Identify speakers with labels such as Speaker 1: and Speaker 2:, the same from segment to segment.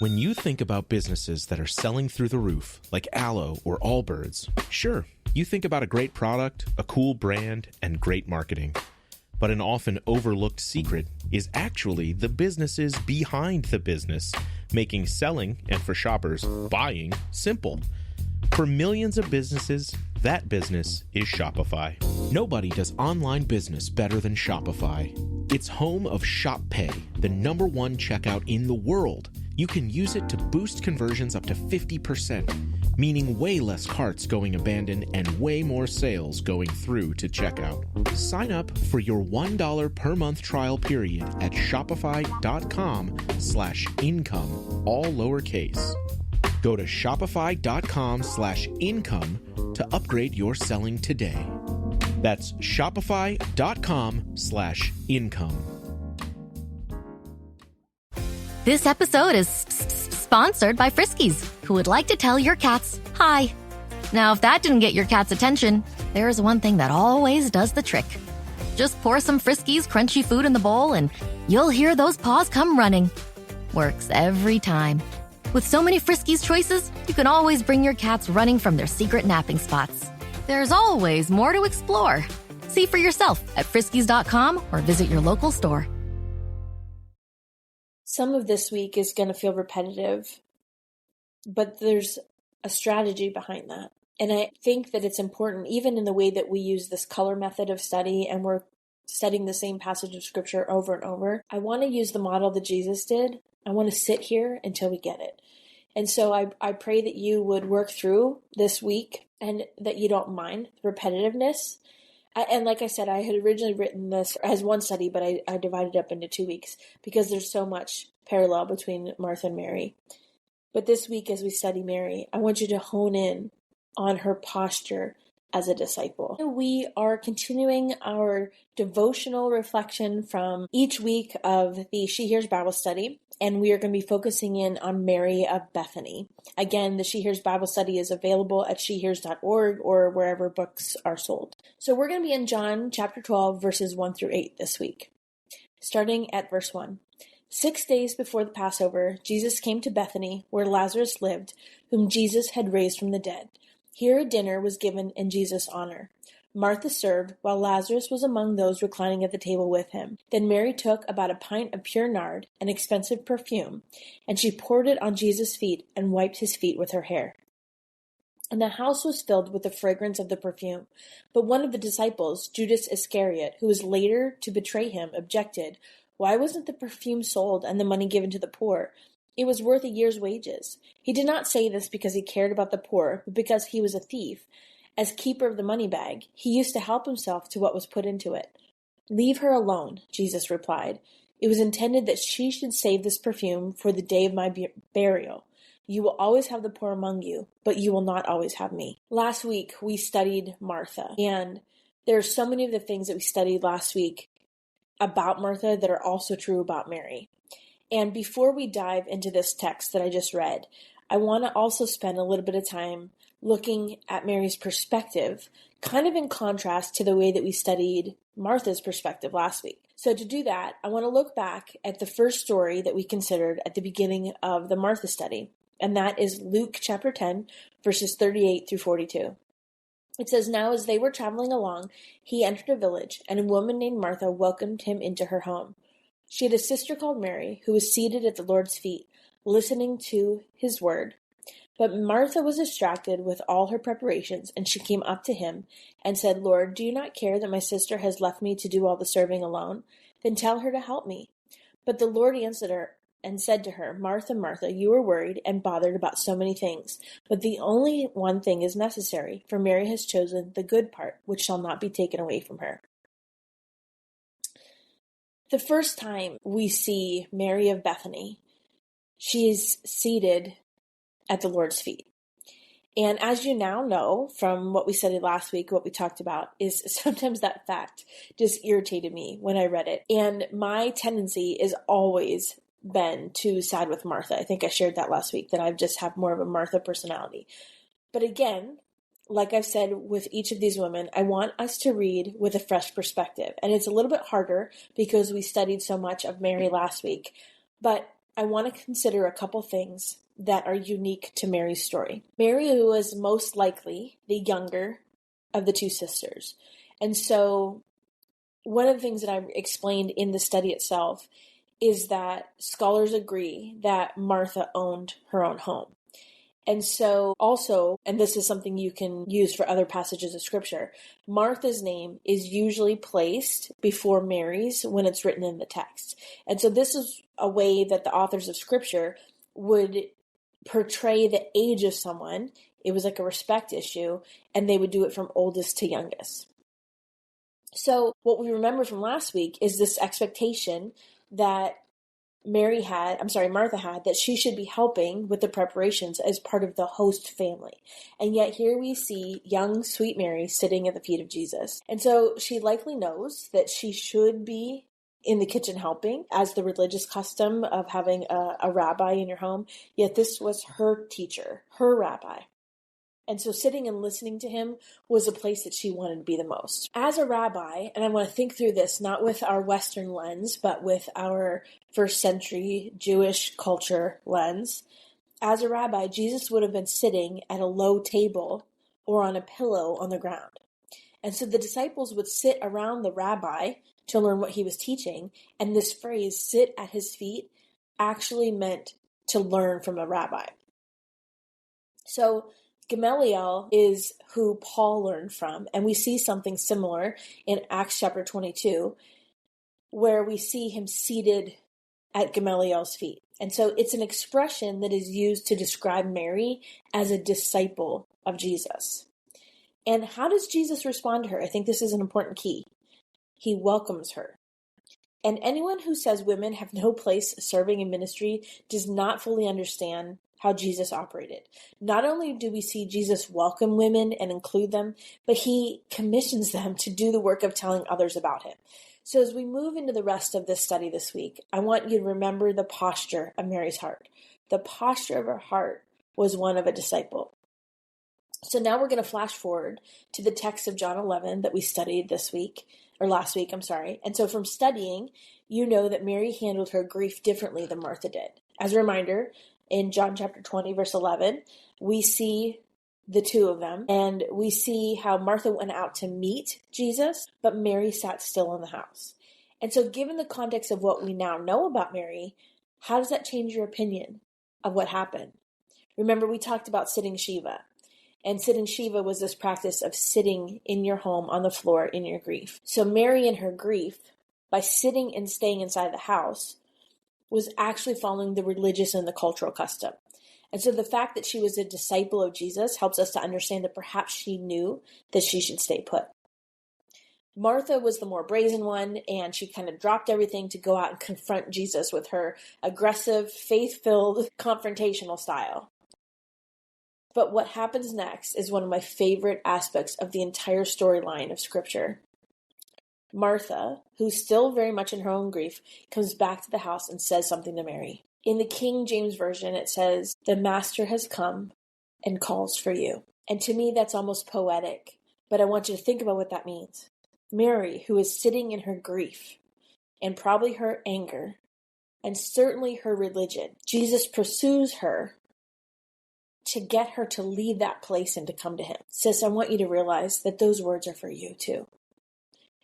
Speaker 1: When you think about businesses that are selling through the roof, like Aloe or Allbirds, sure, you think about a great product, a cool brand, and great marketing. But an often overlooked secret is actually the businesses behind the business, making selling, and for shoppers, buying, simple. For millions of businesses, that business is Shopify. Nobody does online business better than Shopify. It's home of Shop Pay, the #1 checkout in the world. You can use it to boost conversions up to 50%, meaning way less carts going abandoned and way more sales going through to checkout. Sign up for your $1 per month trial period at shopify.com/income, all lowercase. Go to shopify.com/income to upgrade your selling today. That's shopify.com/income.
Speaker 2: This episode is sponsored by Friskies, who would like to tell your cats hi. Now, if that didn't get your cat's attention, there's one thing that always does the trick. Just pour some Friskies crunchy food in the bowl and you'll hear those paws come running. Works every time. With so many Friskies choices, you can always bring your cats running from their secret napping spots. There's always more to explore. See for yourself at friskies.com or visit your local store.
Speaker 3: Some of this week is going to feel repetitive, but there's a strategy behind that. And I think that it's important, even in the way that we use this color method of study and we're studying the same passage of scripture over and over. I want to use the model that Jesus did. I want to sit here until we get it. And so I pray that you would work through this week and that you don't mind the repetitiveness. And like I said, I had originally written this as one study, but I divided it up into 2 weeks because there's so much parallel between Martha and Mary. But this week, as we study Mary, I want you to hone in on her posture as a disciple. We are continuing our devotional reflection from each week of the She Hears Bible study, and we are going to be focusing in on Mary of Bethany. Again, the She Hears Bible study is available at shehears.org or wherever books are sold. So we're going to be in John chapter 12, verses 1 through 8 this week, starting at verse 1. 6 days before the Passover, Jesus came to Bethany, where Lazarus lived, whom Jesus had raised from the dead. Here a dinner was given in Jesus' honor. Martha served, while Lazarus was among those reclining at the table with him. Then Mary took about a pint of pure nard, an expensive perfume, and she poured it on Jesus' feet and wiped his feet with her hair. And the house was filled with the fragrance of the perfume. But one of the disciples, Judas Iscariot, who was later to betray him, objected, "Why wasn't the perfume sold and the money given to the poor? It was worth a year's wages." He did not say this because he cared about the poor, but because he was a thief. As keeper of the money bag, he used to help himself to what was put into it. "Leave her alone," Jesus replied. "It was intended that she should save this perfume for the day of my burial. You will always have the poor among you, but you will not always have me." Last week, we studied Martha, and there are so many of the things that we studied last week about Martha that are also true about Mary. And before we dive into this text that I just read, I want to also spend a little bit of time looking at Mary's perspective, kind of in contrast to the way that we studied Martha's perspective last week. So to do that, I want to look back at the first story that we considered at the beginning of the Martha study, and that is Luke chapter 10, verses 38 through 42. It says, "Now as they were traveling along, he entered a village, and a woman named Martha welcomed him into her home. She had a sister called Mary, who was seated at the Lord's feet, listening to his word. But Martha was distracted with all her preparations, and she came up to him and said, 'Lord, do you not care that my sister has left me to do all the serving alone? Then tell her to help me.' But the Lord answered her and said to her, 'Martha, Martha, you are worried and bothered about so many things, but the only one thing is necessary, for Mary has chosen the good part, which shall not be taken away from her.'" The first time we see Mary of Bethany, she's seated at the Lord's feet. And as you now know from what we studied last week, what we talked about, is sometimes that fact just irritated me when I read it. And my tendency is always been to side with Martha. I think I shared that last week, that I just have more of a Martha personality. But again, like I've said with each of these women, I want us to read with a fresh perspective. And it's a little bit harder because we studied so much of Mary last week. But I want to consider a couple things that are unique to Mary's story. Mary was most likely the younger of the two sisters. And so one of the things that I explained in the study itself is that scholars agree that Martha owned her own home. And so also, and this is something you can use for other passages of scripture, Martha's name is usually placed before Mary's when it's written in the text. And so this is a way that the authors of scripture would portray the age of someone. It was like a respect issue, and they would do it from oldest to youngest. So what we remember from last week is this expectation that Martha had, that she should be helping with the preparations as part of the host family. And yet here we see young, sweet Mary sitting at the feet of Jesus. And so she likely knows that she should be in the kitchen helping, as the religious custom of having a rabbi in your home. Yet this was her teacher, her rabbi. And so sitting and listening to him was a place that she wanted to be the most. As a rabbi, and I want to think through this not with our Western lens, but with our first century Jewish culture lens. As a rabbi, Jesus would have been sitting at a low table or on a pillow on the ground. And so the disciples would sit around the rabbi to learn what he was teaching. And this phrase, sit at his feet, actually meant to learn from a rabbi. So Gamaliel is who Paul learned from, and we see something similar in Acts chapter 22, where we see him seated at Gamaliel's feet. And so it's an expression that is used to describe Mary as a disciple of Jesus. And how does Jesus respond to her? I think this is an important key. He welcomes her. And anyone who says women have no place serving in ministry does not fully understand how Jesus operated. Not only do we see Jesus welcome women and include them, but he commissions them to do the work of telling others about him. So as we move into the rest of this study this week, I want you to remember the posture of Mary's heart. The posture of her heart was one of a disciple. So now we're going to flash forward to the text of John 11 that we studied last week. And so from studying, you know that Mary handled her grief differently than Martha did. As a reminder, in John chapter 20, verse 11, we see the two of them, and we see how Martha went out to meet Jesus, but Mary sat still in the house. And so given the context of what we now know about Mary, how does that change your opinion of what happened? Remember, we talked about sitting Shiva. And sitting Shiva was this practice of sitting in your home on the floor in your grief. So Mary in her grief, by sitting and staying inside the house, was actually following the religious and the cultural custom. And so the fact that she was a disciple of Jesus helps us to understand that perhaps she knew that she should stay put. Martha was the more brazen one, and she kind of dropped everything to go out and confront Jesus with her aggressive, faith-filled, confrontational style. But what happens next is one of my favorite aspects of the entire storyline of Scripture. Martha, who's still very much in her own grief, comes back to the house and says something to Mary. In the King James Version, it says, "The Master has come and calls for you." And to me, that's almost poetic, but I want you to think about what that means. Mary, who is sitting in her grief, and probably her anger, and certainly her religion, Jesus pursues her to get her to leave that place and to come to him. Sis, I want you to realize that those words are for you too.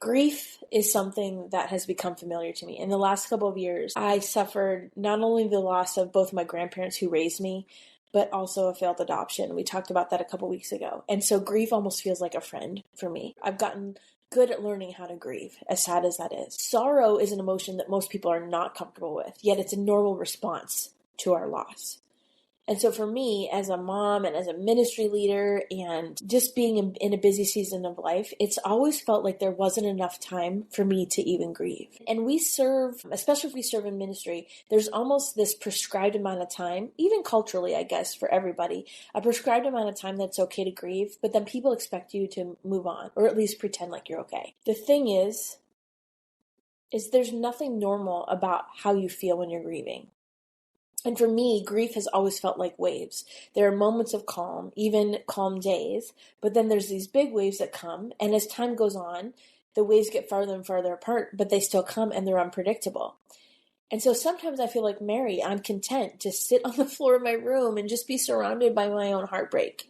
Speaker 3: Grief is something that has become familiar to me. In the last couple of years, I suffered not only the loss of both my grandparents who raised me, but also a failed adoption. We talked about that a couple weeks ago. And so grief almost feels like a friend for me. I've gotten good at learning how to grieve, as sad as that is. Sorrow is an emotion that most people are not comfortable with, yet it's a normal response to our loss. And so for me, as a mom and as a ministry leader and just being in a busy season of life, it's always felt like there wasn't enough time for me to even grieve. And we serve, especially if we serve in ministry, there's almost this prescribed amount of time, even culturally, I guess, for everybody, a prescribed amount of time that's okay to grieve, but then people expect you to move on, or at least pretend like you're okay. The thing is there's nothing normal about how you feel when you're grieving. And for me, grief has always felt like waves. There are moments of calm, even calm days, but then there's these big waves that come, and as time goes on, the waves get farther and farther apart, but they still come and they're unpredictable. And so sometimes I feel like Mary, I'm content to sit on the floor of my room and just be surrounded by my own heartbreak.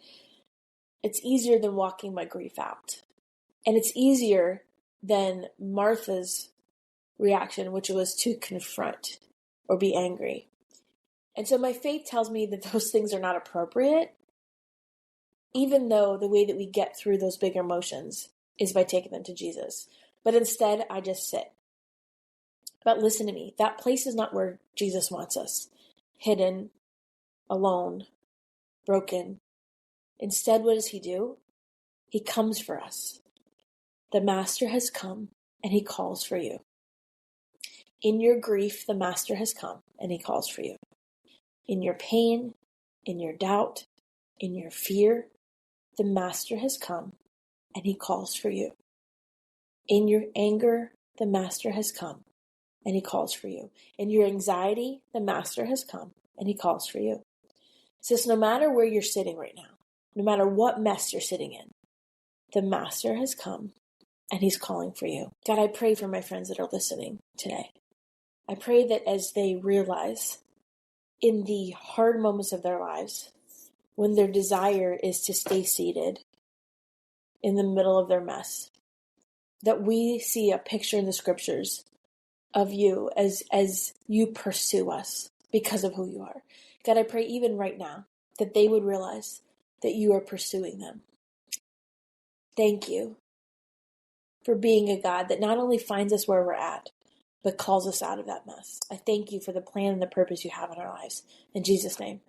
Speaker 3: It's easier than walking my grief out. And it's easier than Martha's reaction, which was to confront or be angry. And so my faith tells me that those things are not appropriate, even though the way that we get through those big emotions is by taking them to Jesus. But instead, I just sit. But listen to me, that place is not where Jesus wants us. Hidden, alone, broken. Instead, what does he do? He comes for us. The Master has come and he calls for you. In your grief, the Master has come and he calls for you. In your pain, in your doubt, in your fear, the Master has come and he calls for you. In your anger, the Master has come and he calls for you. In your anxiety, the Master has come and he calls for you. Sis, no matter where you're sitting right now, no matter what mess you're sitting in, the Master has come and he's calling for you. God, I pray for my friends that are listening today. I pray that as they realize in the hard moments of their lives, when their desire is to stay seated in the middle of their mess, that we see a picture in the scriptures of you as you pursue us because of who you are. God, I pray even right now that they would realize that you are pursuing them. Thank you for being a God that not only finds us where we're at, but calls us out of that mess. I thank you for the plan and the purpose you have in our lives. In Jesus' name,